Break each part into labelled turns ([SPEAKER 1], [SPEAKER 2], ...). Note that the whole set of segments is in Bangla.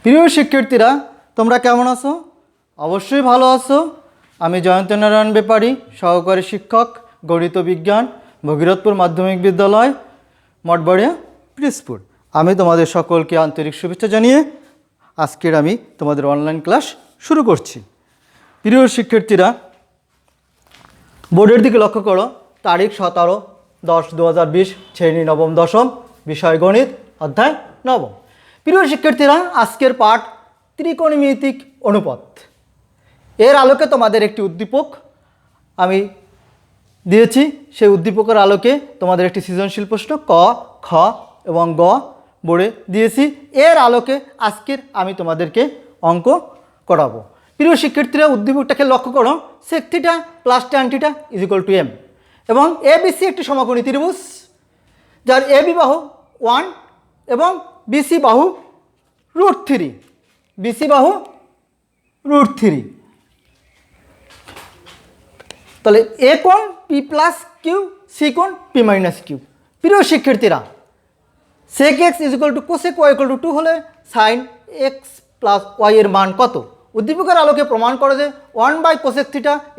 [SPEAKER 1] প্রিয় শিক্ষার্থীরা, তোমরা কেমন আছো? অবশ্যই ভালো আছো। আমি জয়ন্ত নারায়ণ ব্যাপারী, সহকারী শিক্ষক, গণিত বিজ্ঞান, ভগীরথপুর মাধ্যমিক বিদ্যালয়, মঠবাড়িয়া, পিরোজপুর। আমি তোমাদের সকলকে আন্তরিক শুভেচ্ছা জানিয়ে আজকের আমি তোমাদের অনলাইন ক্লাস শুরু করছি। প্রিয় শিক্ষার্থীরা, বোর্ডের দিকে লক্ষ্য করো। তারিখ 17-10-2020, শ্রেণী নবম দশম, বিষয় গণিত, অধ্যায় নবম। প্রিয় শিক্ষার্থীরা, আজকের পাঠ ত্রিকোণমিতিক অনুপাত। এর আলোকে তোমাদের একটি উদ্দীপক আমি দিয়েছি। সেই উদ্দীপকের আলোকে তোমাদের একটি সৃজনশীল প্রশ্ন ক, খ এবং গ বোর্ডে দিয়েছি। এর আলোকে আজকের আমি তোমাদেরকে অঙ্ক করাবো। প্রিয় শিক্ষার্থীরা, উদ্দীপকটাকে লক্ষ্য করো। sec θ প্লাস tan θ = m এবং ABC একটি সমকোণী ত্রিভুজ, যার AB বাহু 1 এবং BC বাহু √3। BC বাহু √3। তাহলে A কোণ P প্লাস কিউ, C কোণ P মাইনাস কিউ। প্রিয় শিক্ষার্থীরা, sec x = cosec y = 2 হলে sin x প্লাস y এর মান কত? উদ্দীপকের আলোকে প্রমাণ করে যে 1/cosec θ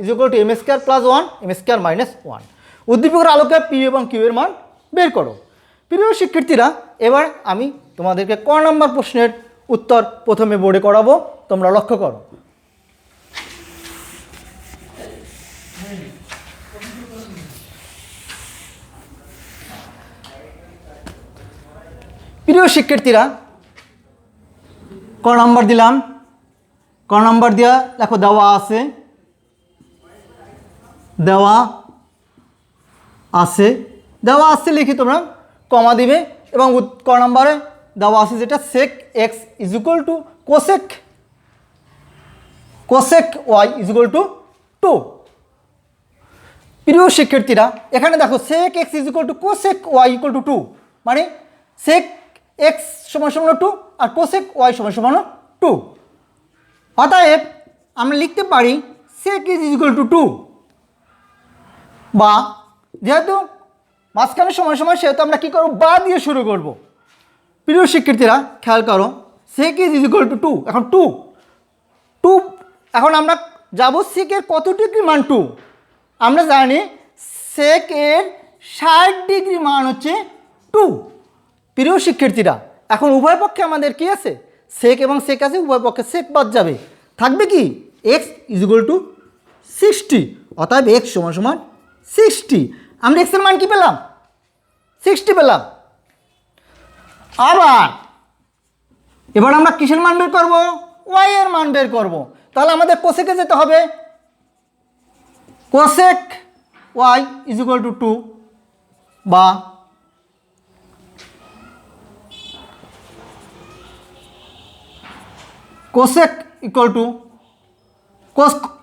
[SPEAKER 1] = m² + 1 m² - 1। উদ্দীপকের আলোকে P এবং Q এর মান বের করো। প্রিয় শিক্ষার্থীরা, এবার আমি তোমাদেরকে ক নম্বর প্রশ্নের উত্তর প্রথমে বোর্ডে করাবো। তোমরা লক্ষ্য করো। প্রিয় শিক্ষার্থীরা, ক নম্বর দিলাম। ক নম্বর দেওয়া দেখো, দেওয়া আছে লিখি তোমরা কমা দিবে এবং ক নম্বরে দেওয়া আছে যেটা sec x = cosec y = 2। প্রিয় শিক্ষার্থীরা, এখানে দেখো sec x = cosec y = 2, মানে sec x = 2 আর cosec y = 2। অতএব আমরা লিখতে পারি sec x = 2, বা যেহেতু মাঝখানে সময় সেহেতু আমরা কী করব, বা দিয়ে শুরু করব। প্রিয় শিক্ষার্থীরা, খেয়াল করো, sec x = 2। এখন 2 এখন আমরা যাব sec এর কত ডিগ্রি মান 2। আমরা জানি sec এর 60 ডিগ্রি মান হচ্ছে 2। প্রিয় শিক্ষার্থীরা, এখন উভয় পক্ষে আমাদের কি আছে, sec এবং sec আছে, উভয় পক্ষে sec বাদ যাবে, থাকবে কি x = 60। অতএব x = 60। আমরা x এর মান কি পেলাম, 60 পেলাম। এবার আমরা কিসের মান বের করব, y এর মান বের করব। তাহলে আমাদের কোসেকে যেতে হবে। cosec y = 2, বা cosec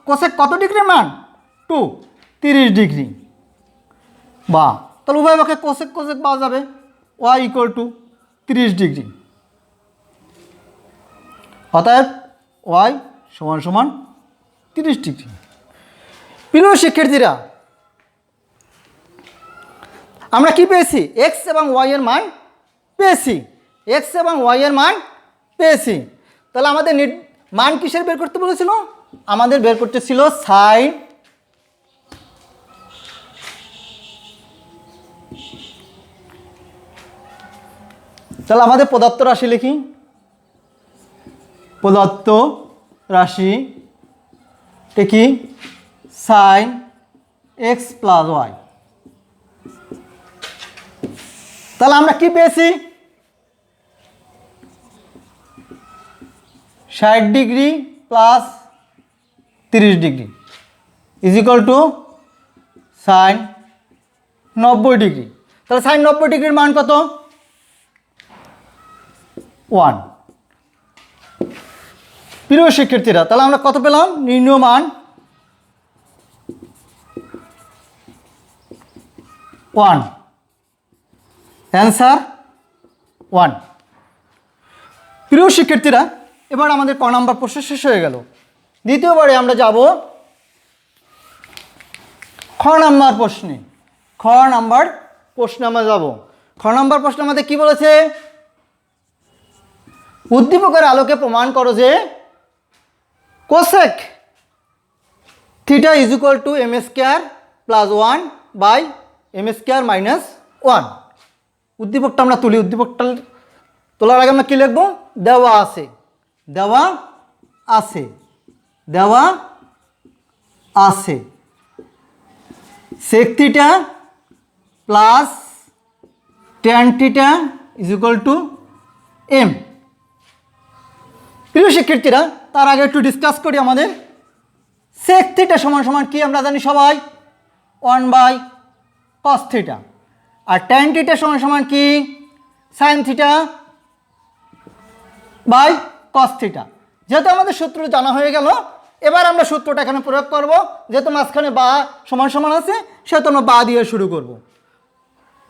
[SPEAKER 1] cosec কত ডিগ্রির মান, 2, 30 ডিগ্রি। বা তাহলে উভয় পক্ষে cosec পাওয়া যাবে, y = 30 ডিগ্রি। অতএব y = 30 ডিগ্রি। প্রিয় শিক্ষার্থীরা, আমরা কি পেয়েছি, x এবং y এর মান পেয়েছি। তাহলে আমাদের মান কিসের বের করতে বলেছিল, আমাদের বের করতে ছিল sin তাহলে আমাদের প্রদত্ত রাশি লিখি। প্রদত্ত রাশি কি, sin x + y। তাহলে আমরা কি পেয়েছি, 60 degree plus 30 degree = sin 90 degree. তাহলে sin 90 ডিগ্রির মান কত, 1। প্রিয় শিক্ষার্থীরা, তাহলে আমরা কত পেলাম, নির্ণয় মান 1, অ্যান্সার 1। প্রিয় শিক্ষার্থীরা, এবার আমাদের ক নম্বর প্রশ্ন শেষ হয়ে গেল। দ্বিতীয়বারে আমরা যাব খ নম্বর প্রশ্নে। আমরা যাব। খ নম্বর প্রশ্ন আমাদের কি বলেছে, উদ্দীপকের আলোকে প্রমাণ করো যে cosec theta is equal to M square plus 1 by M square minus 1। উদ্দীপকটা আমরা তুলি। উদ্দীপকটা তোলার আগে আমরা কী লিখব? দেওয়া আছে, দেওয়া আছে, দেওয়া আছে sec theta plus tan theta is equal to M. প্রিয় শিক্ষার্থীরা, তার আগে একটু ডিসকাস করি। আমাদের সেক থিটা সমান সমান কি আমরা জানি সবাই? 1 বাই কস থিটা। আর ট্যান থিটা সমান সমান কি? Sine theta by cos theta. যেহেতু আমাদের সূত্র জানা হয়ে গেল, এবার আমরা সূত্রটা এখানে প্রয়োগ করব। যেহেতু মাঝখানে বা সমান সমান আছে, সেহেতু আমরা বা দিয়ে শুরু করব।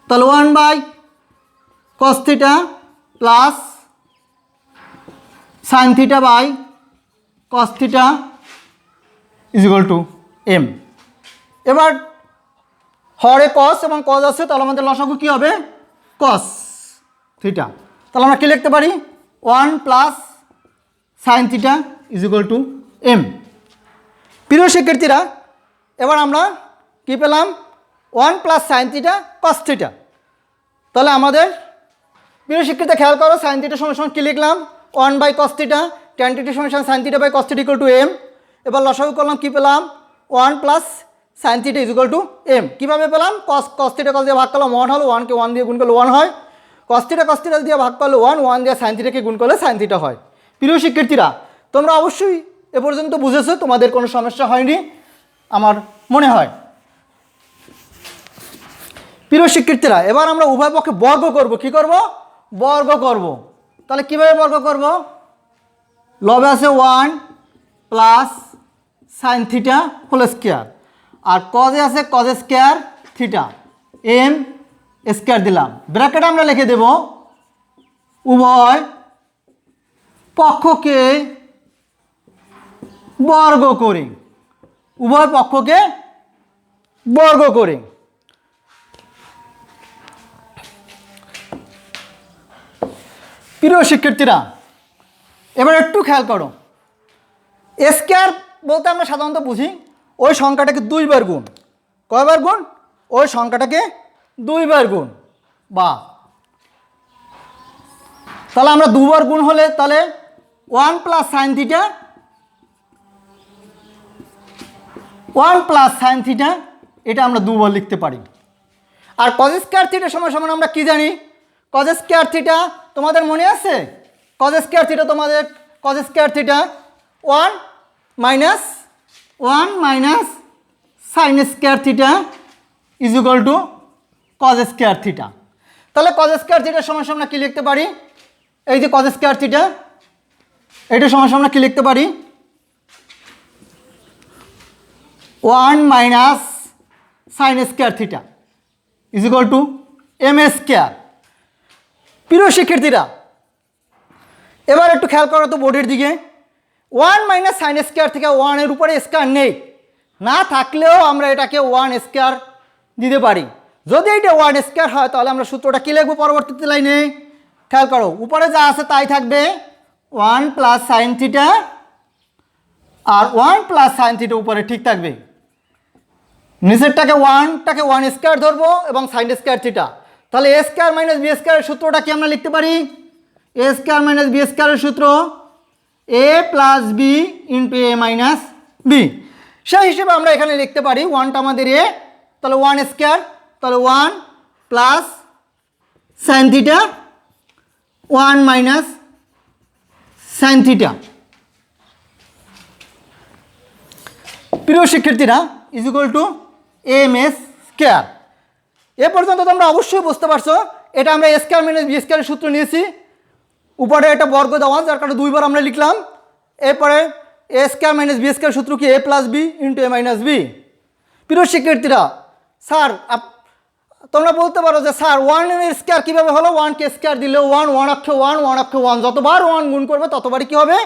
[SPEAKER 1] তাহলে 1 by cos theta plus sine theta by cos theta is equal to M. এবার হরে কস এবং কস আছে, তাহলে আমাদের লসাগু কী হবে? Cos theta. তাহলে আমরা কী লিখতে পারি? 1 plus sine theta is equal to M. প্রিয় শিক্ষার্থীরা, এবার আমরা কী পেলাম? 1 plus sine theta cos theta. তাহলে আমাদের প্রিয় শিক্ষার্থীরা খেয়াল করো, সাইন থিটা সমান সমান কী লিখলাম? 1 by cos theta. Tan theta সমান সমান sine theta by cos theta equal to M. এবার লসাগু করলাম, কী পেলাম? 1 plus sine theta is equal to M. কীভাবে পেলাম? কস থিটা কস দিয়ে ভাগ করলাম 1 হলো, 1কে 1 দিয়ে গুণ করলে 1 হয়। কস থিটা দিয়ে ভাগ করলে 1 দিয়ে সাইন থিটাকে গুণ করলে সাইন থিটা হয়। প্রিয় শিক্ষার্থীরা, তোমরা অবশ্যই এ পর্যন্ত বুঝেছো, তোমাদের কোনো সমস্যা হয়নি আমার মনে হয়। প্রিয় শিক্ষার্থীরা, এবার আমরা উভয় পক্ষে বর্গ করব। কি করব? বর্গ করব। তাহলে কিভাবে বর্গ করব? লবে আছে 1 plus sine theta whole square, আর কজে আছে cos square theta M square দিলাম। ব্র্যাকেটে আমরা লিখে দেব উভয় পক্ষকে বর্গ করে, উভয় পক্ষকে বর্গ করে। প্রিয় শিক্ষার্থীরা, এবার একটু খেয়াল করো। স্কোয়ার বলতে আমরা সাধারণত বুঝি ওই সংখ্যাটাকে 2 বার গুণ। কয়বার গুণ? ওই সংখ্যাটাকে 2 বার গুণ। বা তাহলে আমরা 2 বার গুণ হলে তাহলে 1 plus sine theta, 1 plus sine theta, এটা আমরা 2 বার লিখতে পারি। আর কজ স্কোয়ার থিটা সমান সমান আমরা কি জানি? কজ স্কোয়ার থিটা তোমাদের মনে আছে? কজ স্কোয়ার থিটা তোমাদের cause square theta 1 minus sine square theta is equal two cause square theta. তাহলে কজ স্কোয়ার থিটা সমান সমান কি লিখতে পারি? এই যে কজ স্কোয়ার থিটা, এটা সমান সমান কি লিখতে পারি? 1 minus sine square theta is equal to M square. প্রিয় শিক্ষার্থীরা, এবার একটু খেয়াল করো তো বোর্ডের দিকে। 1 মাইনাস সাইন স্কোয়ার থেকে 1 এর উপরে স্কোয়ার নেই, না থাকলেও আমরা এটাকে 1 স্কোয়ার দিতে পারি। যদি এটা 1 স্কোয়ার হয়, তাহলে আমরা সূত্রটা কী লিখবো পরবর্তীতে লাইনে? খেয়াল করো, উপরে যা আছে তাই থাকবে, 1 প্লাস সাইন থিটা, আর 1 প্লাস সাইন থিটা উপরে ঠিক থাকবে। নিচেরটাকে 1 স্কোয়ার ধরবো এবং সাইন স্কোয়ার থিটা। তাহলে এ স্কোয়ার মাইনাস বি স্কোয়ারের সূত্রটা কি আমরা লিখতে পারি? এ স্কোয়ার মাইনাস বি স্কোয়ারের সূত্র এ প্লাস বি ইন্টু এ মাইনাস বি। সেই হিসেবে আমরা এখানে লিখতে পারি 1টা আমাদের এ, তাহলে 1 স্কোয়ার, তাহলে 1 plus sine theta 1 minus sine theta. প্রিয় শিক্ষার্থীরা, is equal to M S square. এ পর্যন্ত তোমরা অবশ্যই বুঝতে পারছো, এটা আমরা এ স্কোয়ার মাইনাস বি স্কোয়ারের সূত্র নিয়েছি। উপরে একটা বর্গ দেওয়া, যার কারণে 2 বার আমরা লিখলাম। এরপরে এ স্কোয়ার মাইনাস বি স্কোয়ার সূত্র কি? এ প্লাস বি ইন্টু এ মাইনাস বি। প্রিয় শিক্ষার্থীরা, স্যার তোমরা বলতে পারো যে স্যার 1 এর স্কোয়ার কীভাবে হলো? 1কে স্কোয়ার দিলেও 1 অক্ষে 1 অক্ষে 1, যতবার 1 গুণ করবে ততবারই কী হবে?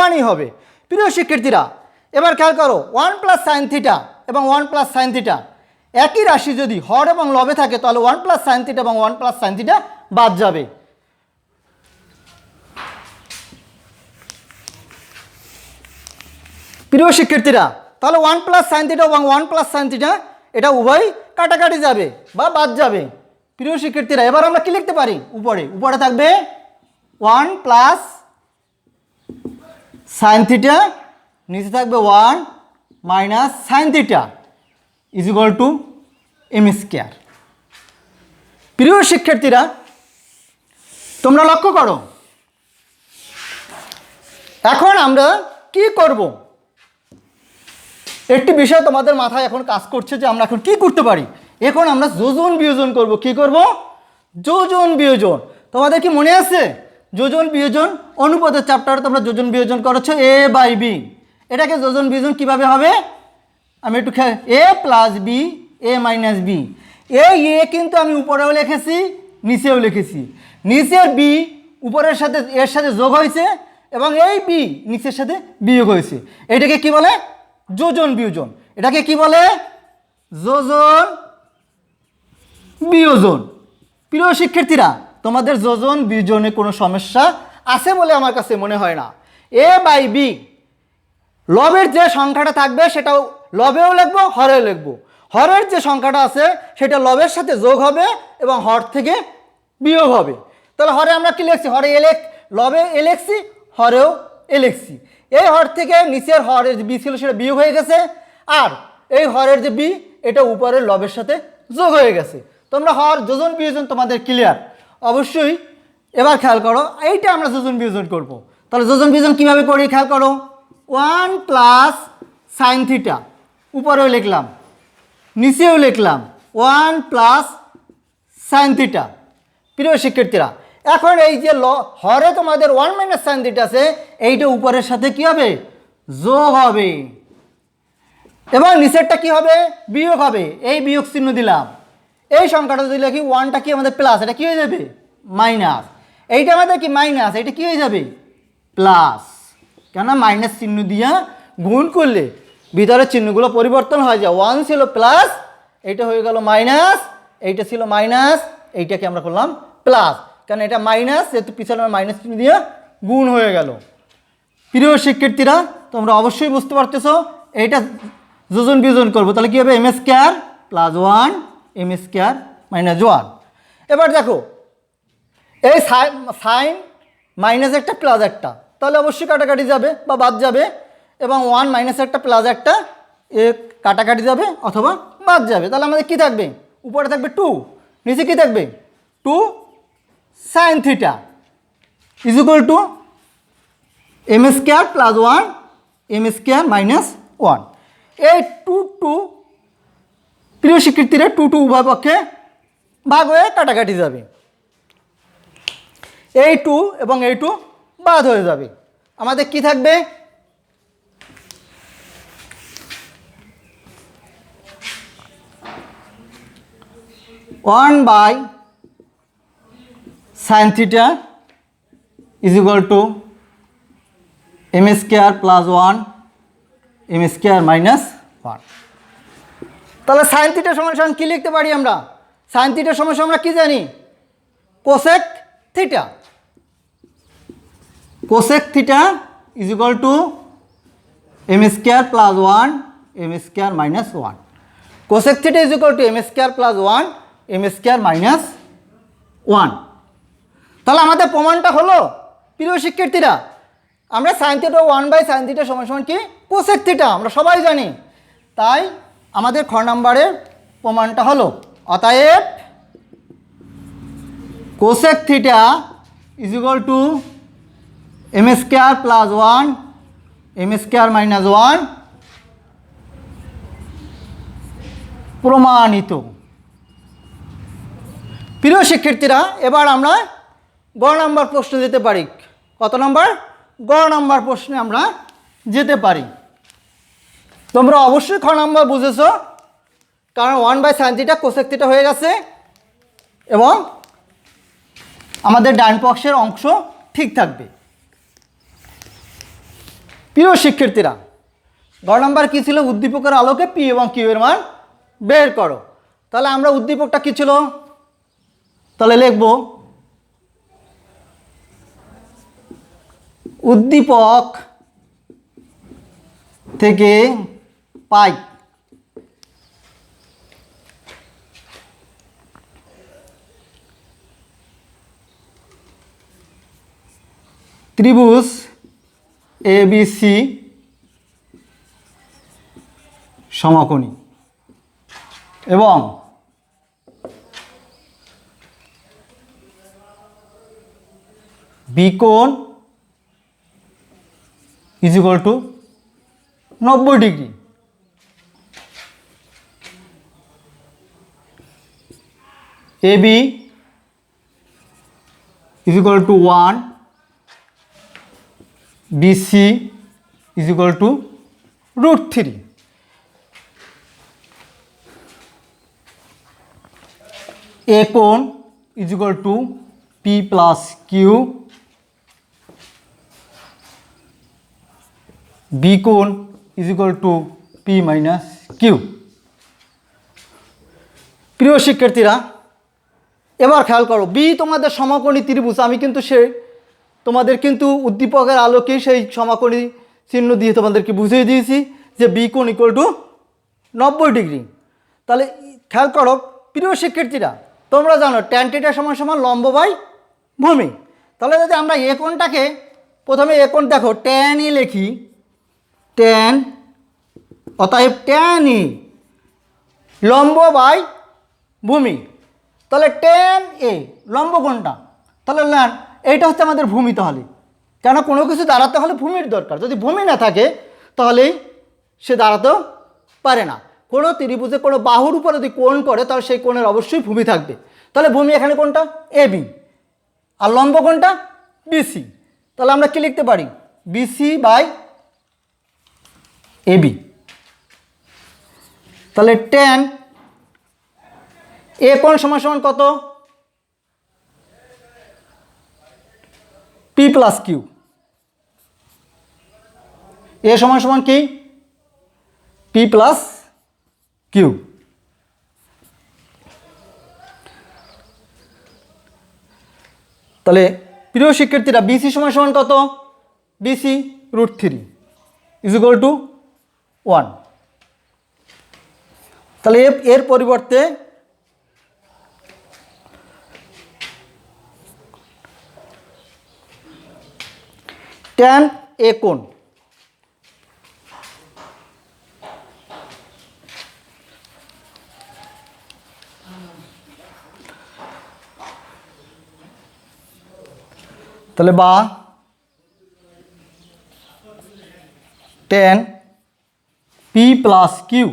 [SPEAKER 1] 1ই হবে। প্রিয় শিক্ষার্থীরা, এবার খেয়াল করো, 1 প্লাস সাইন থিটা এবং 1 প্লাস সাইন থিটা একই রাশি যদি হর এবং লবে থাকে, তাহলে 1 প্লাস সাইন থিটা এবং 1 প্লাস সাইন থিটা বাদ যাবে। প্রিয় শিক্ষার্থীরা, তাহলে 1 প্লাস সাইন থিটা এবং 1 প্লাস সাইন থিটা এটা উভয় কাটাকাটি যাবে বা বাদ যাবে। প্রিয় শিক্ষার্থীরা, এবার আমরা কি লিখতে পারি? উপরে থাকবে 1 প্লাস সাইন থিটা, নিচে থাকবে 1 minus sine theta is equal to M square. প্রিয় শিক্ষার্থীরা, তোমরা লক্ষ্য করো, এখন আমরা কি করব? একটি বিষয় তোমাদের মাথায় এখন কাজ করছে যে আমরা এখন কি করতে পারি। এখন আমরা যোজন বিয়োজন করব। কি করব? যোজন বিয়োজন। তোমাদের কি মনে আছে যোজন বিয়োজন অনুপাতের চ্যাপ্টারে তোমরা যোজন বিয়োজন করেছো এ বাই বি। এটাকে যোজন বিয়োজন কিভাবে হবে আমি একটু এ plus B A minus B. এই এ কিন্তু আমি উপরেও লিখেছি নিচেও লিখেছি। নিচের বি উপরের সাথে এর সাথে যোগ হয়েছে এবং এই বি নিচের সাথে বিয়োগ হয়েছে। এটাকে কি বলে? যোজন বিয়োজন। এটাকে কি বলে? যোজন বিয়োজন। প্রিয় শিক্ষার্থীরা, তোমাদের যোজন বিয়োজনে কোনো সমস্যা আছে বলে আমার কাছে মনে হয় না। এ বাই বি, লবের যে সংখ্যাটা থাকবে সেটাও লবেও লিখবো হরেও লিখবো। হরের যে সংখ্যাটা আছে সেটা লবের সাথে যোগ হবে এবং হর থেকে বিয়োগ হবে। তাহলে হরে আমরা কি লিখছি? হরে লবে এ লিখছি, হরেও এ লিখছি। এই হর থেকে নিচের হরের যে বি ছিল সেটা বিয়োগ হয়ে গেছে, আর এই হরের যে বি এটা উপরের লবের সাথে যোগ হয়ে গেছে। তোমরা হর যোজন বিয়োজন তোমাদের ক্লিয়ার অবশ্যই। এবার খেয়াল করো, এইটা আমরা যোজন বিয়োজন করব। তাহলে যোজন বিয়োজন কীভাবে করি খেয়াল করো। 1 প্লাস সাইন থিটা উপরেও লিখলাম নিচেও লিখলাম 1 প্লাস সাইন থিটা। প্রিয় শিক্ষার্থীরা, এখন এই যে হরে তোমাদের 1 মাইনাস সাইন থিটা আছে, এইটা উপরের সাথে কি হবে? যোগ হবে। এবং নিচেরটা কি হবে? বিয়োগ হবে। এই বিয়োগ চিহ্ন দিলাম। এই সংখ্যাটা যদি লিখি 1টা কি আমাদের প্লাস, এটা কি হয়ে যাবে? মাইনাস। এইটা আমাদের কি মাইনাস, এটা কি হয়ে যাবে? প্লাস। কেন? মাইনাস চিহ্ন দিয়ে গুণ করলে ভিতরের চিহ্নগুলো পরিবর্তন হয়ে যায়। 1 ছিল প্লাস, এইটা হয়ে গেল মাইনাস, এইটা ছিল মাইনাস, এইটাকে আমরা করলাম প্লাস। কারণ এটা মাইনাস, যেহেতু পিছনে মাইনাস চিহ্ন দিয়ে গুণ হয়ে গেল। প্রিয় শিক্ষার্থীরা, তোমরা অবশ্যই বুঝতে পারতেছো এইটা যোজন বিয়োজন করবো। তাহলে কী হবে? M square plus 1 M square minus 1। এবার দেখো, এই সাইন মাইনাস একটা প্লাস একটা, তাহলে অবশ্যই কাটাকাটি যাবে বা বাদ যাবে। এবং 1 মাইনাস একটা প্লাস একটা এ কাটাকাটি যাবে অথবা বাদ যাবে। তাহলে আমাদের কি থাকবে? উপরে থাকবে 2, নিচে কি থাকবে? 2 sine theta is equal to M square plus 1 M square minus 1। এই 2 প্রিয় শিক্ষার্থীরা 2 উভয় পক্ষে ভাগ হয়ে কাটাকাটি যাবে। এই 2 এবং এই 2 বাদ হয়ে যাবে। আমাদের কি থাকবে? One by sine theta is equal to M square plus 1 M square minus 1। তাহলে সাইন থিটা সমান সমান কী লিখতে পারি আমরা? সাইন থিটার সমান আমরা কি জানি? Cosec theta. Cosec theta is equal to M square plus 1 M square minus 1। Cosec theta is equal to M square plus 1 M square minus 1। তাহলে আমাদের প্রমাণটা হলো প্রিয় শিক্ষার্থীরা, আমরা sine theta 1 by sine theta সমান সমান কি? কোসেক থিটা, আমরা সবাই জানি। তাই আমাদের খ নাম্বারের প্রমাণটা হলো, অতএব cosec theta is equal to M square plus 1 M square minus 1 প্রমাণিত। প্রিয় শিক্ষার্থীরা, এবার আমরা গ নাম্বার প্রশ্নে যেতে পারি। কত নাম্বার? গ নাম্বার প্রশ্নে আমরা যেতে পারি। তোমরা অবশ্যই খ নাম্বার বুঝেছ, কারণ 1 by sine theta cosec theta হয়ে গেছে এবং আমাদের ডান পক্ষের অংশ ঠিক থাকবে। প্রিয় শিক্ষার্থীরা, গ নাম্বার কী ছিল? উদ্দীপকের আলোকে পি এবং কিউ এর মান বের করো। তাহলে আমরা উদ্দীপকটা কী ছিল? তাহলে লিখব উদ্দীপক থেকে পাই ত্রিভুজ ABC সমকোণী এবং বিকোণ is equal to 90 degree. AB is equal to 1, BC is equal to √3। A কোণ is equal to P plus Q, B কোণ is equal to P minus Q. প্রিয় শিক্ষার্থীরা, এবার খেয়াল করো, বি তোমাদের সমকোণী ত্রিভুজ। আমি কিন্তু তোমাদের কিন্তু উদ্দীপকের আলোকেই সেই সমকোণী চিহ্ন দিয়ে তোমাদেরকে বুঝিয়ে দিয়েছি যে বি কোণ ইকুয়াল টু 90 ডিগ্রি। তাহলে খেয়াল করো প্রিয় শিক্ষার্থীরা, তোমরা জানো ট্যান থিটা সমান সমান লম্ব বাই ভূমি। তাহলে যদি আমরা এ কোণটাকে প্রথমে এ কোণ দেখো ট্যান ই লিখি, ট্যান, অতএব ট্যান ই লম্ব বাই ভূমি। তাহলে ট্যান এ লম্ব কোণটা, তাহলে এইটা হচ্ছে আমাদের ভূমি। তাহলে কেন কোনো কিছু দাঁড়াতে হলে ভূমির দরকার, যদি ভূমি না থাকে তাহলেই সে দাঁড়াতেও পারে না। কোনো ত্রিভুজে কোনো বাহুর উপর যদি কোণ করে তাহলে সেই কোণের অবশ্যই ভূমি থাকবে। তাহলে ভূমি এখানে কোনটা AB আর লম্ব কোণটা BC। তাহলে আমরা কি লিখতে পারি BC বাই AB। তাহলে ট্যান এ কোণ সমান সমান কত P প্লাস কিউ, এ সমান সমান কি P প্লাস কিউ। তাহলে প্রিয় শিক্ষার্থীরা বিসি সমান সমান কত, বিসি √3 ইজ ইকুয়াল টু 1। তাহলে এর পরিবর্তে ট্যান এ কোণ তাহলে বা ট্যান পি প্লাস কিউ।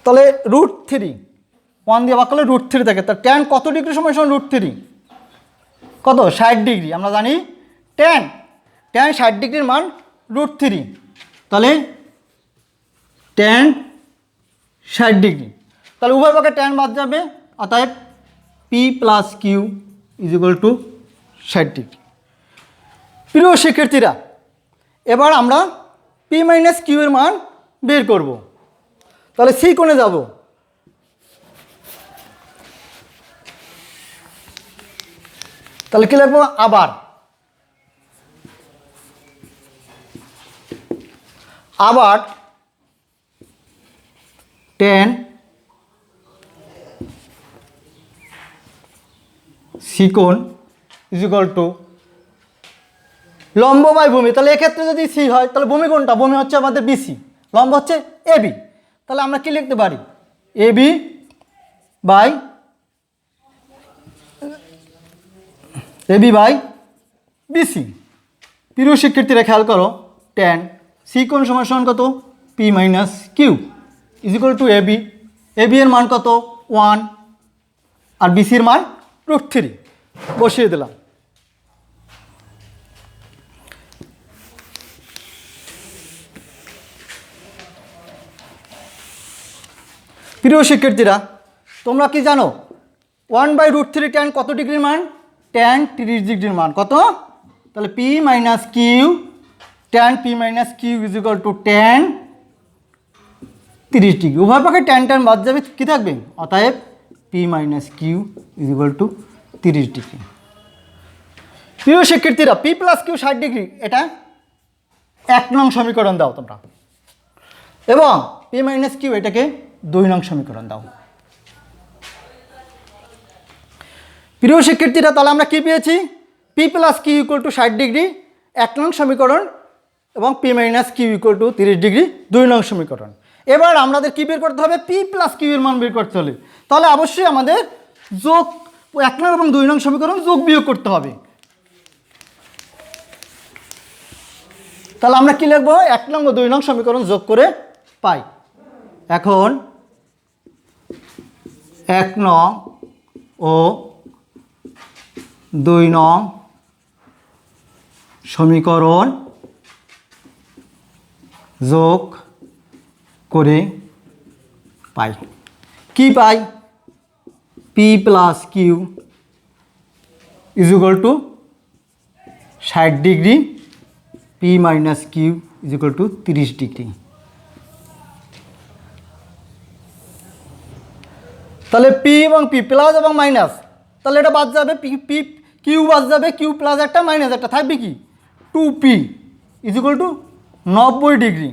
[SPEAKER 1] তাহলে √3 1 দিয়ে ভাগ করলে √3 থাকে। তার ট্যান কত ডিগ্রি সময় সমান √3 কত 60 ডিগ্রি। আমরা জানি ট্যান 60 ডিগ্রির মান √3। তাহলে ট্যান 60 ডিগ্রি। তাহলে উভয় পক্ষে ট্যান বাদ যাবে, অতএব P plus Q is equal to 60 degree. প্রিয় শিক্ষার্থীরা, এবার আমরা পি মাইনাস কিউ এর মান বের করব। তাহলে সি কোণে যাব, তাহলে কি লিখবো আবার ট্যান সি কোণ ইজ ইকুয়াল টু লম্ব বাই ভূমি। তাহলে এক্ষেত্রে যদি সি হয় তাহলে ভূমি কোনটা, ভূমি হচ্ছে আমাদের বিসি, লম্ব হচ্ছে এবি। তাহলে আমরা কি লিখতে পারি এবি বাই বিসি। প্রিয় শিক্ষার্থীরা খেয়াল করো, ট্যান সি কোণ সমান সমান কত P minus Q is equal to AB. AB এর মান কত 1 আর বিসির মান √3 বসিয়ে দিলাম। প্রিয় শিক্ষার্থীরা, তোমরা কি জানো 1/√3 ট্যান কত ডিগ্রির মান, ট্যান 30 ডিগ্রির মান কত। তাহলে P minus Q, tan P minus Q is equal to tan 30 degree. উভয় পক্ষে ট্যান ট্যান বাদ যাবে, কী থাকবে, অতএব P minus Q is equal to 30 degree. প্রিয় শিক্ষার্থীরা পি প্লাস কিউ 60 ডিগ্রি এটা 1 নং সমীকরণ দাও তোমরা, এবং পি মাইনাস কিউ এটাকে 2 নং সমীকরণ দাও। প্রিয় শিক্ষার্থীরা তাহলে আমরা কি পেয়েছি? P plus Q equal to 60 degree 1 নং সমীকরণ, এবং P minus Q equal to 30 degree 2 নং সমীকরণ। এবার আমাদের কি বের করতে হবে? পি প্লাস কিউ এর মান বের করতে হলে তাহলে অবশ্যই আমাদের যোগ 1 নং এবং 2 নং সমীকরণ যোগ বিয়োগ করতে হবে। তাহলে আমরা কি লিখবো? 1 নং ও 2 নং সমীকরণ যোগ করে পাই। এখন 1 নং ও 2 নং সমীকরণ যোগ করে পাই। কি পাই? P plus Q is equal to 60 degree, P minus Q is equal to 30 degree. তাহলে পি এবং পি প্লাস এবং মাইনাস, তাহলে এটা বাদ যাবে, পি পি কিউ বাদ যাবে, কিউ প্লাস একটা মাইনাস একটা থাকবে কি 2p is equal to 90 degree,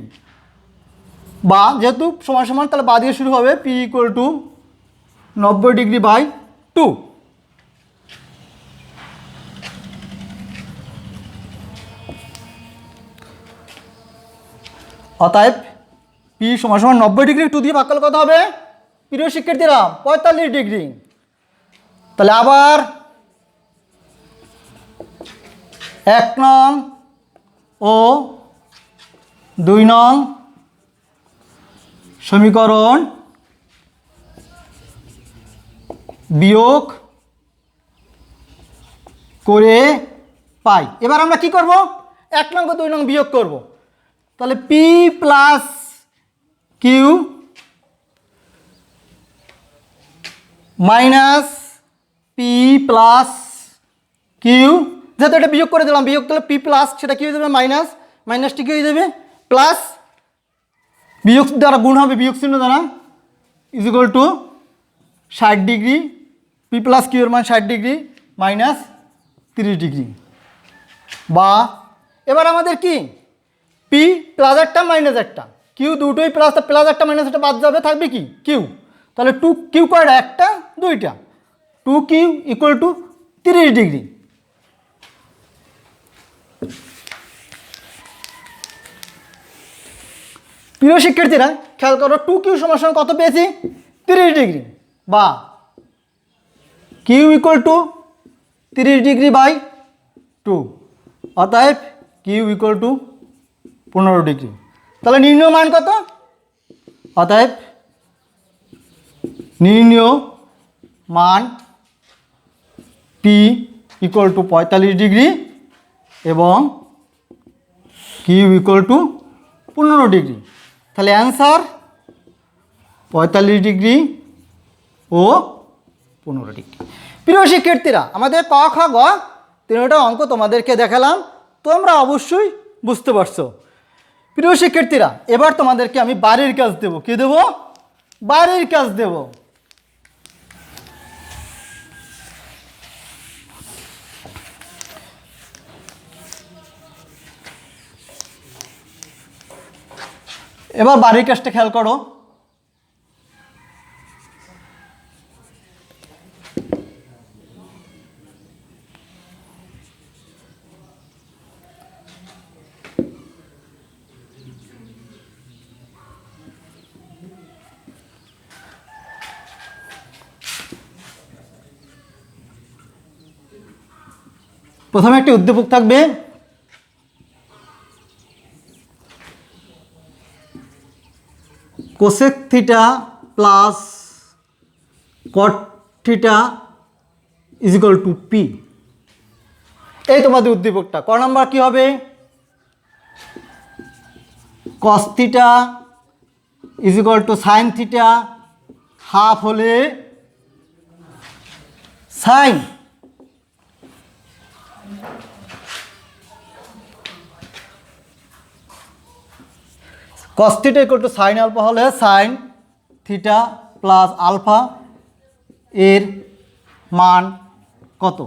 [SPEAKER 1] বা যেহেতু সমান সমান তাহলে বা দিয়ে শুরু হবে, P equal to 90 degree by 2। অতএব পি সমান সমান 90 ডিগ্রি 2 দিয়ে ভাগ করলে কত হবে? প্রিয় শিক্ষার্থীরা 45 ডিগ্রি। তাহলে আবার 1 নং ও 2 নং সমীকরণ বিয়োগ করে পাই। এবার আমরা কি করব? 1 নং ও 2 নং বিয়োগ করব। তাহলে P plus Q minus P plus Q, যেহেতু এটা বিয়োগ করে দিলাম, বিয়োগ করলে পি প্লাস সেটা কী হয়ে যাবে? মাইনাস, মাইনাসটি কী হয়ে যাবে? প্লাস, বিয়োগ দ্বারা গুণ হবে, বিয়োগ চিহ্ন দ্বারা, is equal to 60 degree, P plus Q এর মান 60 ডিগ্রি মাইনাস 30 ডিগ্রি। বা এবার আমাদের কি পি প্লাস একটা মাইনাস একটা, কিউ দুটোই প্লাস, প্লাস একটা মাইনাস একটা বাদ যাবে, থাকবে কি কিউ। তাহলে 2 কিউ কয়টা? একটা, দুইটা, 2 কিউ ইকুয়াল টু 30 ডিগ্রি। প্রিয় শিক্ষার্থীরা খেয়াল করো, 2 কিউ সমান সমান কত পেয়েছি? 30 ডিগ্রি, বা Q equal to 30 degree by 2, অতএব কিউ ইকুয়াল টু 15 ডিগ্রি। তাহলে নির্ণয় মান কত? অতএব নির্ণয় মান পি ইকুয়াল টু 45 ডিগ্রি এবং কিউ ইকুয়াল টু 15 ডিগ্রি। তাহলে অ্যান্সার 45 ডিগ্রি ও 15 ডিগ্রি। প্রিয় শিক্ষার্থীরা আমাদের ক খ গ তিনটা অঙ্ক তোমাদেরকে দেখালাম, তোমরা অবশ্যই বুঝতে পারছো। প্রিয় শিক্ষার্থীরা এবার তোমাদেরকে আমি বাড়ির কাজ দেব। কি দেব? বাড়ির কাজ দেব। এবার বাড়ির কাজটা খেয়াল করো। প্রথমে একটি উদ্দীপক থাকবে, cosec theta plus cot theta is equal to P. এই তোমাদের উদ্দীপকটা। ক নাম্বার কি হবে? Cos theta is equal to sine theta, half হলে sine. Cos theta equal to sine alpha হলে সাইন থিটা প্লাস আলফা এর মান কত?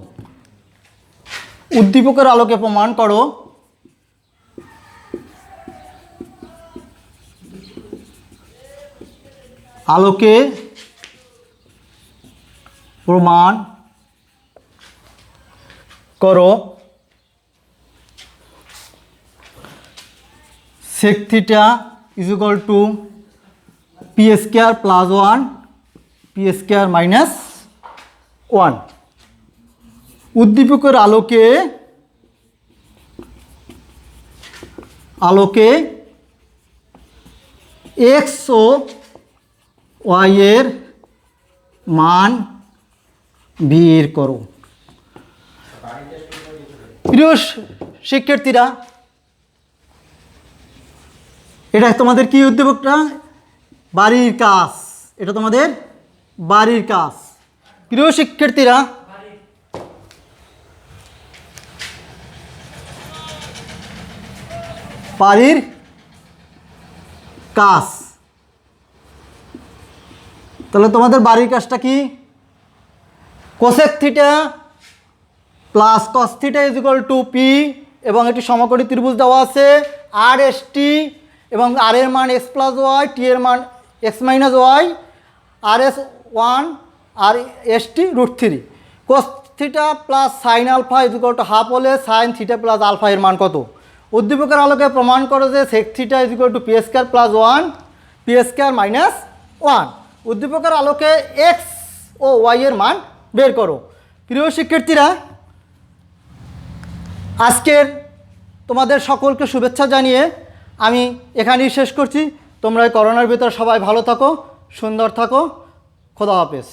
[SPEAKER 1] উদ্দীপকের আলোকে প্রমাণ করো আলোকে প্রমাণ করো sec theta is equal to p square plus 1 p square minus 1 উদ্দীপকের আলোকে x ও y এর মান বের করো। প্রিয় শিক্ষার্থীরা, এটা তোমাদের কি উদ্দীপকটা? বাড়ির কাজ। এটা তোমাদের বাড়ির কাজ। প্রিয় শিক্ষার্থীরা, বাড়ির কাজ। তাহলে তোমাদের বাড়ির কাজটা কি? Cosec theta plus cos theta is equal to P, এবং একটি সমকোণী ত্রিভুজ দেওয়া আছে আর এস টি, এবং আর এর মান এক্স প্লাস ওয়াই, টি এর মান X minus Y, R S 1 R S T √3। Cos theta plus sine alpha is equal to half হলে সাইন থিটা প্লাস আলফা এর মান কত? উদ্দীপকের আলোকে প্রমাণ করো যে sec theta is equal to P square plus 1 P square minus 1। উদ্দীপকের আলোকে এক্স ও ওয়াই এর মান বের করো। প্রিয় শিক্ষার্থীরা, আজকের তোমাদের সকলকে শুভেচ্ছা জানিয়ে আমি এখানেই শেষ করছি। তোমরা করোনার ভিতর সবাই ভালো থাকো, সুন্দর থাকো। খোদা হাফেজ।